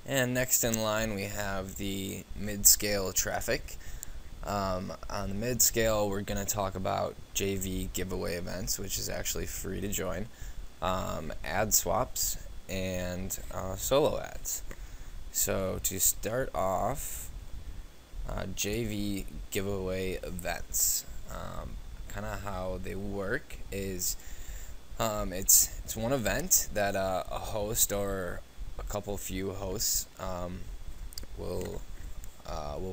And next in line we have the mid-scale traffic. On the mid-scale we're going to talk about JV giveaway events, which is actually free to join, ad swaps, and solo ads. So to start off, JV giveaway events, kind of how they work is it's one event that a host or a few hosts will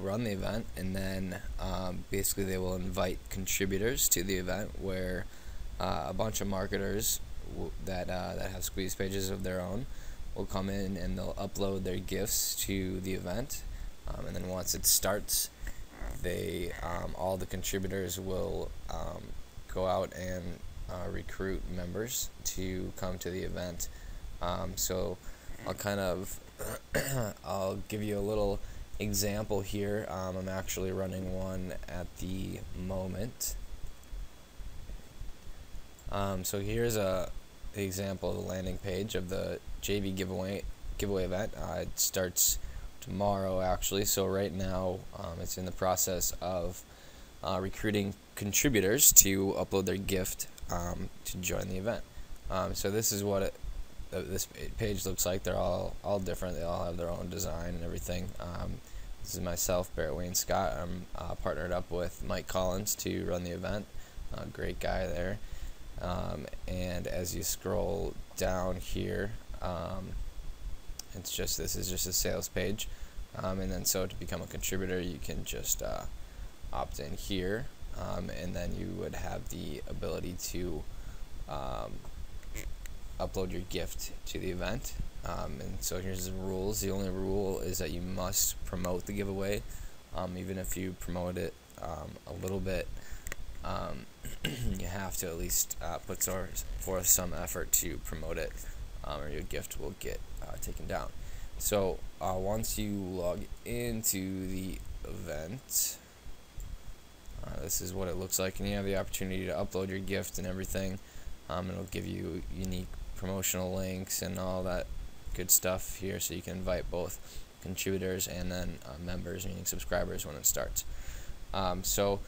run the event, and then basically they will invite contributors to the event where a bunch of marketers that have squeeze pages of their own will come in and they'll upload their gifts to the event, and then once it starts, they all the contributors will go out and recruit members to come to the event. So I'll give you a little example here. I'm actually running one at the moment. So here's the example of the landing page of the JV giveaway event. It starts tomorrow actually, so right now it's in the process of recruiting contributors to upload their gift to join the event. So this is what this page looks like. They're all different. They all have their own design and everything. This is myself, Barrett Wayne Scott. I'm partnered up with Mike Collins to run the event. Great guy there. And as you scroll down here, this is just a sales page. And then so to become a contributor, you can just opt in here, and then you would have the ability to upload your gift to the event. And so here's the rules. The only rule is that you must promote the giveaway. Even if you promote it a little bit, you have to at least put forth some effort to promote it, or your gift will get taken down. So once you log into the event, this is what it looks like, and you have the opportunity to upload your gift and everything. It'll give you unique promotional links and all that good stuff here, so you can invite both contributors and then members, meaning subscribers, when it starts. So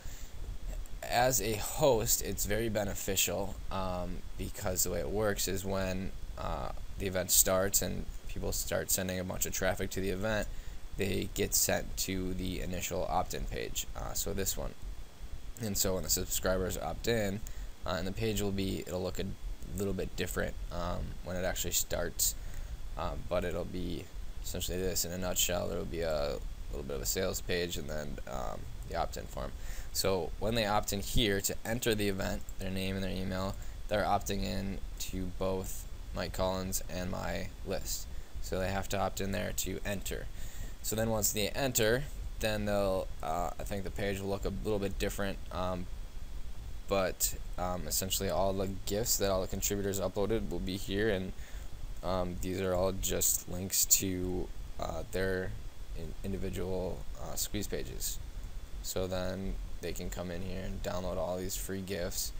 as a host, it's very beneficial because the way it works is when the event starts and people start sending a bunch of traffic to the event, they get sent to the initial opt-in page, so this one. And so when the subscribers opt in, and the page it'll look a little bit different when it actually starts, but it'll be essentially this in a nutshell. There will be a little bit of a sales page and then the opt-in form. So when they opt in here to enter the event, their name and their email, they're opting in to both Mike Collins and my list. So they have to opt in there to enter. So then once they enter, then they'll I think the page will look a little bit different, but essentially all the gifts that all the contributors uploaded will be here, and these are all just links to their individual squeeze pages. So then they can come in here and download all these free gifts,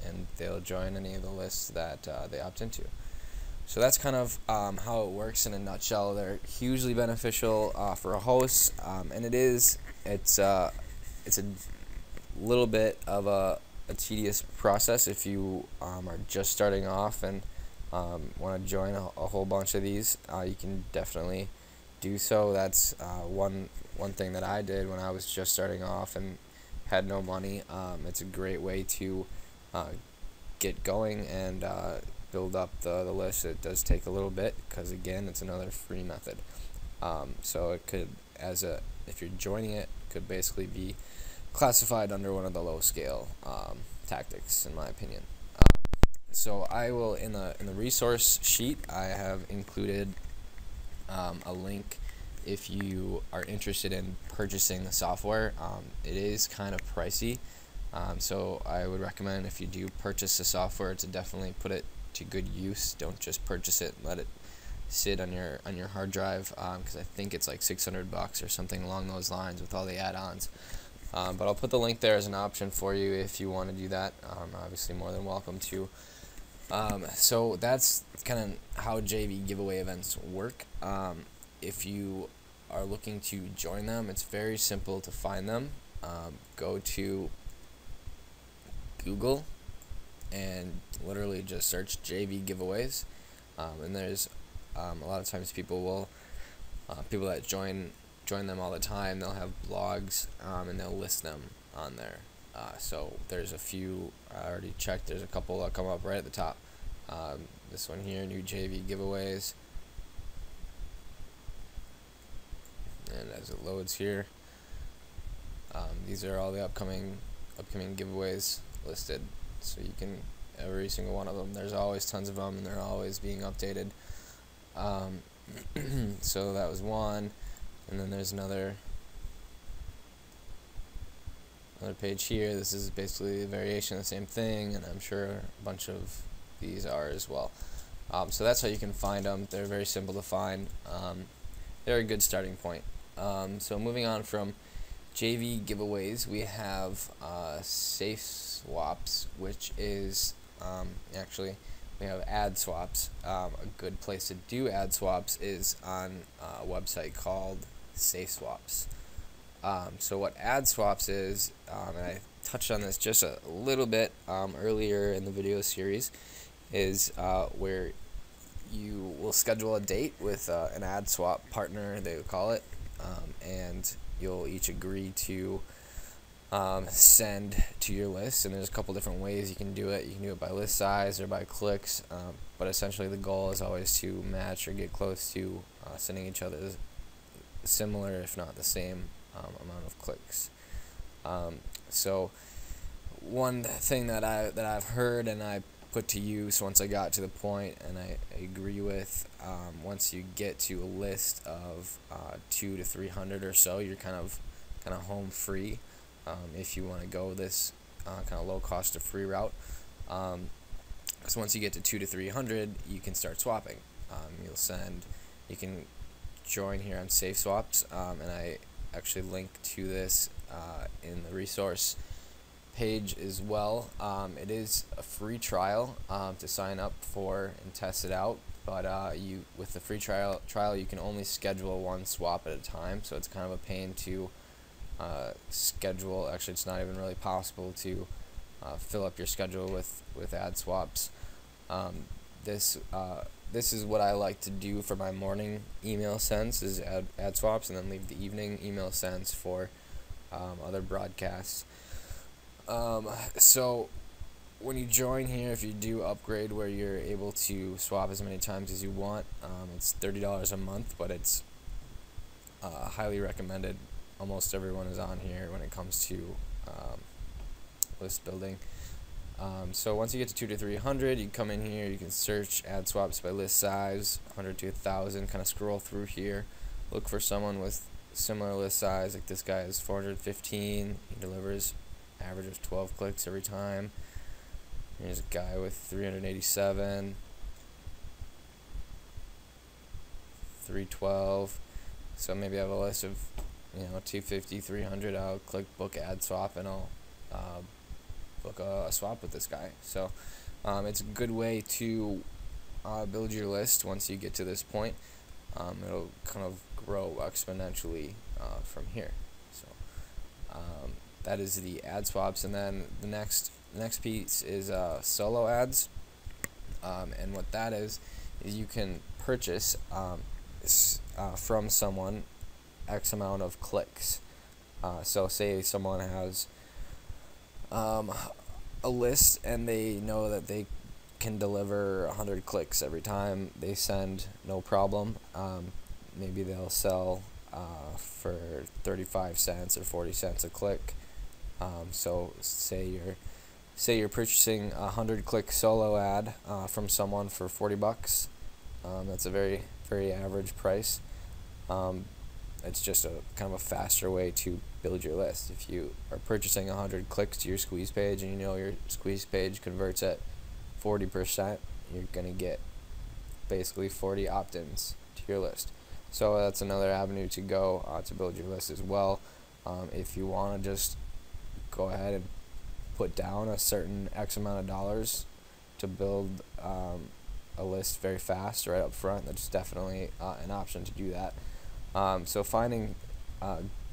and they'll join any of the lists that they opt into. So that's kind of how it works in a nutshell. They're hugely beneficial for a host, and it's a little bit of a tedious process if you are just starting off and want to join a whole bunch of these. You can definitely do so. That's one thing that I did when I was just starting off and had no money. It's a great way to get going and build up the list. It does take a little bit because, again, it's another free method. So it could, if you're joining it, could basically be classified under one of the low scale tactics, in my opinion. So I will, in the resource sheet, I have included a link if you are interested in purchasing the software. It is kind of pricey, so I would recommend, if you do purchase the software, to definitely put it to good use. Don't just purchase it and let it sit on your hard drive, because I think it's like $600 or something along those lines with all the add-ons. But I'll put the link there as an option for you if you want to do that. Obviously more than welcome to So that's kind of how JV giveaway events work. If you are looking to join them, it's very simple to find them. Go to Google and literally just search JV giveaways, and there's a lot of times people that join them all the time. They'll have blogs, and they'll list them on there. So there's a few I already checked. There's a couple that come up right at the top. This one here, new JV giveaways, and as it loads here, these are all the upcoming giveaways listed. So you can, every single one of them, there's always tons of them, and they're always being updated. So that was one, and then there's another page here. This is basically a variation of the same thing, and I'm sure a bunch of these are as well. So that's how you can find them. They're very simple to find. They're a good starting point. So moving on from JV giveaways, we have safe swaps, which is actually, we have ad swaps. A good place to do ad swaps is on a website called Safe Swaps. So what ad swaps is, and I touched on this just a little bit earlier in the video series, is where you will schedule a date with an ad swap partner, they would call it, and you'll each agree to send to your list. And there's a couple different ways you can do it. You can do it by list size or by clicks, but essentially the goal is always to match or get close to sending each other similar, if not the same, amount of clicks. So one thing that I've heard and I put to use once I got to the point, and I agree with, once you get to a list of 200 to 300 or so, you're kind of home free. If you want to go this kind of low cost to free route, because once you get to 200 to 300, you can start swapping. You can join here on Safe Swaps, and I actually link to this in the resource page as well. It is a free trial to sign up for and test it out, but with the free trial you can only schedule one swap at a time, so it's kind of a pain to schedule. Actually, it's not even really possible to fill up your schedule with ad swaps. This is what I like to do for my morning email sends, is ad swaps, and then leave the evening email sends for other broadcasts. So when you join here, if you do upgrade where you're able to swap as many times as you want, it's $30 a month, but it's highly recommended. Almost everyone is on here when it comes to list building. So once you get to 200 to 300, you come in here, you can search ad swaps by list size, 100 to 1,000, kind of scroll through here, look for someone with similar list size. Like this guy is 415, he delivers average of 12 clicks every time. Here's a guy with 387, 312. So maybe I have a list of 250, 300. I'll click book ad swap, and I'll book a swap with this guy. So it's a good way to build your list. Once you get to this point, it'll kind of grow exponentially from here. So that is the ad swaps, and then the next piece is solo ads, and what that is you can purchase from someone X amount of clicks. So say someone has a list and they know that they can deliver 100 clicks every time they send, no problem. Maybe they'll sell for 35 cents or 40 cents a click. So say you're purchasing a 100-click solo ad from someone for $40. That's a very, very average price. It's just a kind of a faster way to build your list. If you are purchasing 100 clicks to your squeeze page, and you know your squeeze page converts at 40%, you're going to get basically 40 opt-ins to your list. So that's another avenue to go to build your list as well. If you want to just go ahead and put down a certain X amount of dollars to build a list very fast right up front, that's definitely an option to do that. So finding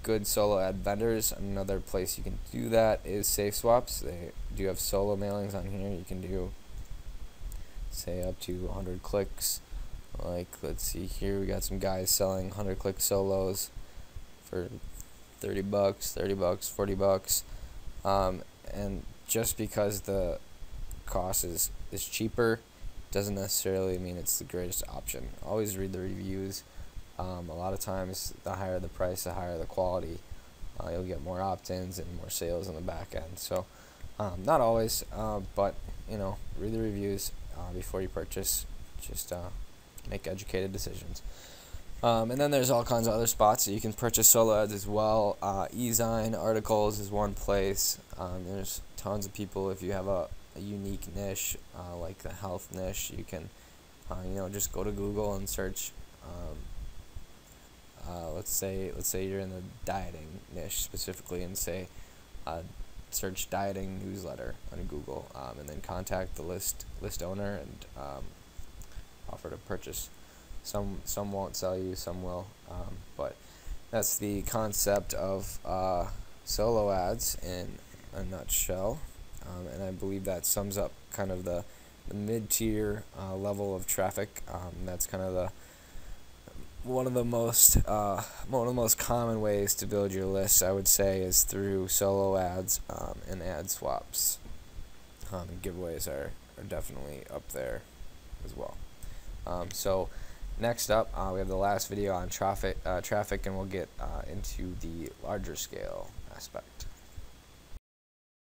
good solo ad vendors, another place you can do that is Safe Swaps. They do have solo mailings on here. You can do, say, up to 100 clicks. Like, let's see here, we got some guys selling 100 click solos for 30 bucks, 30 bucks, 40 bucks. And just because the cost is cheaper doesn't necessarily mean it's the greatest option. Always read the reviews. A lot of times, the higher the price, the higher the quality. You'll get more opt-ins and more sales on the back end. So, not always, but read the reviews before you purchase. Just make educated decisions. And then there's all kinds of other spots that you can purchase solo ads as well. eZine articles is one place. There's tons of people. If you have a unique niche, like the health niche, you can just go to Google and search. Let's say you're in the dieting niche specifically, and say search dieting newsletter on Google, and then contact the list owner and offer to purchase. Some won't sell you, some will, but that's the concept of solo ads in a nutshell, and I believe that sums up kind of the mid-tier level of traffic. That's kind of one of the most common ways to build your list, I would say, is through solo ads and ad swaps. Giveaways are definitely up there as well. So next up, we have the last video on traffic, and we'll get into the larger scale aspect.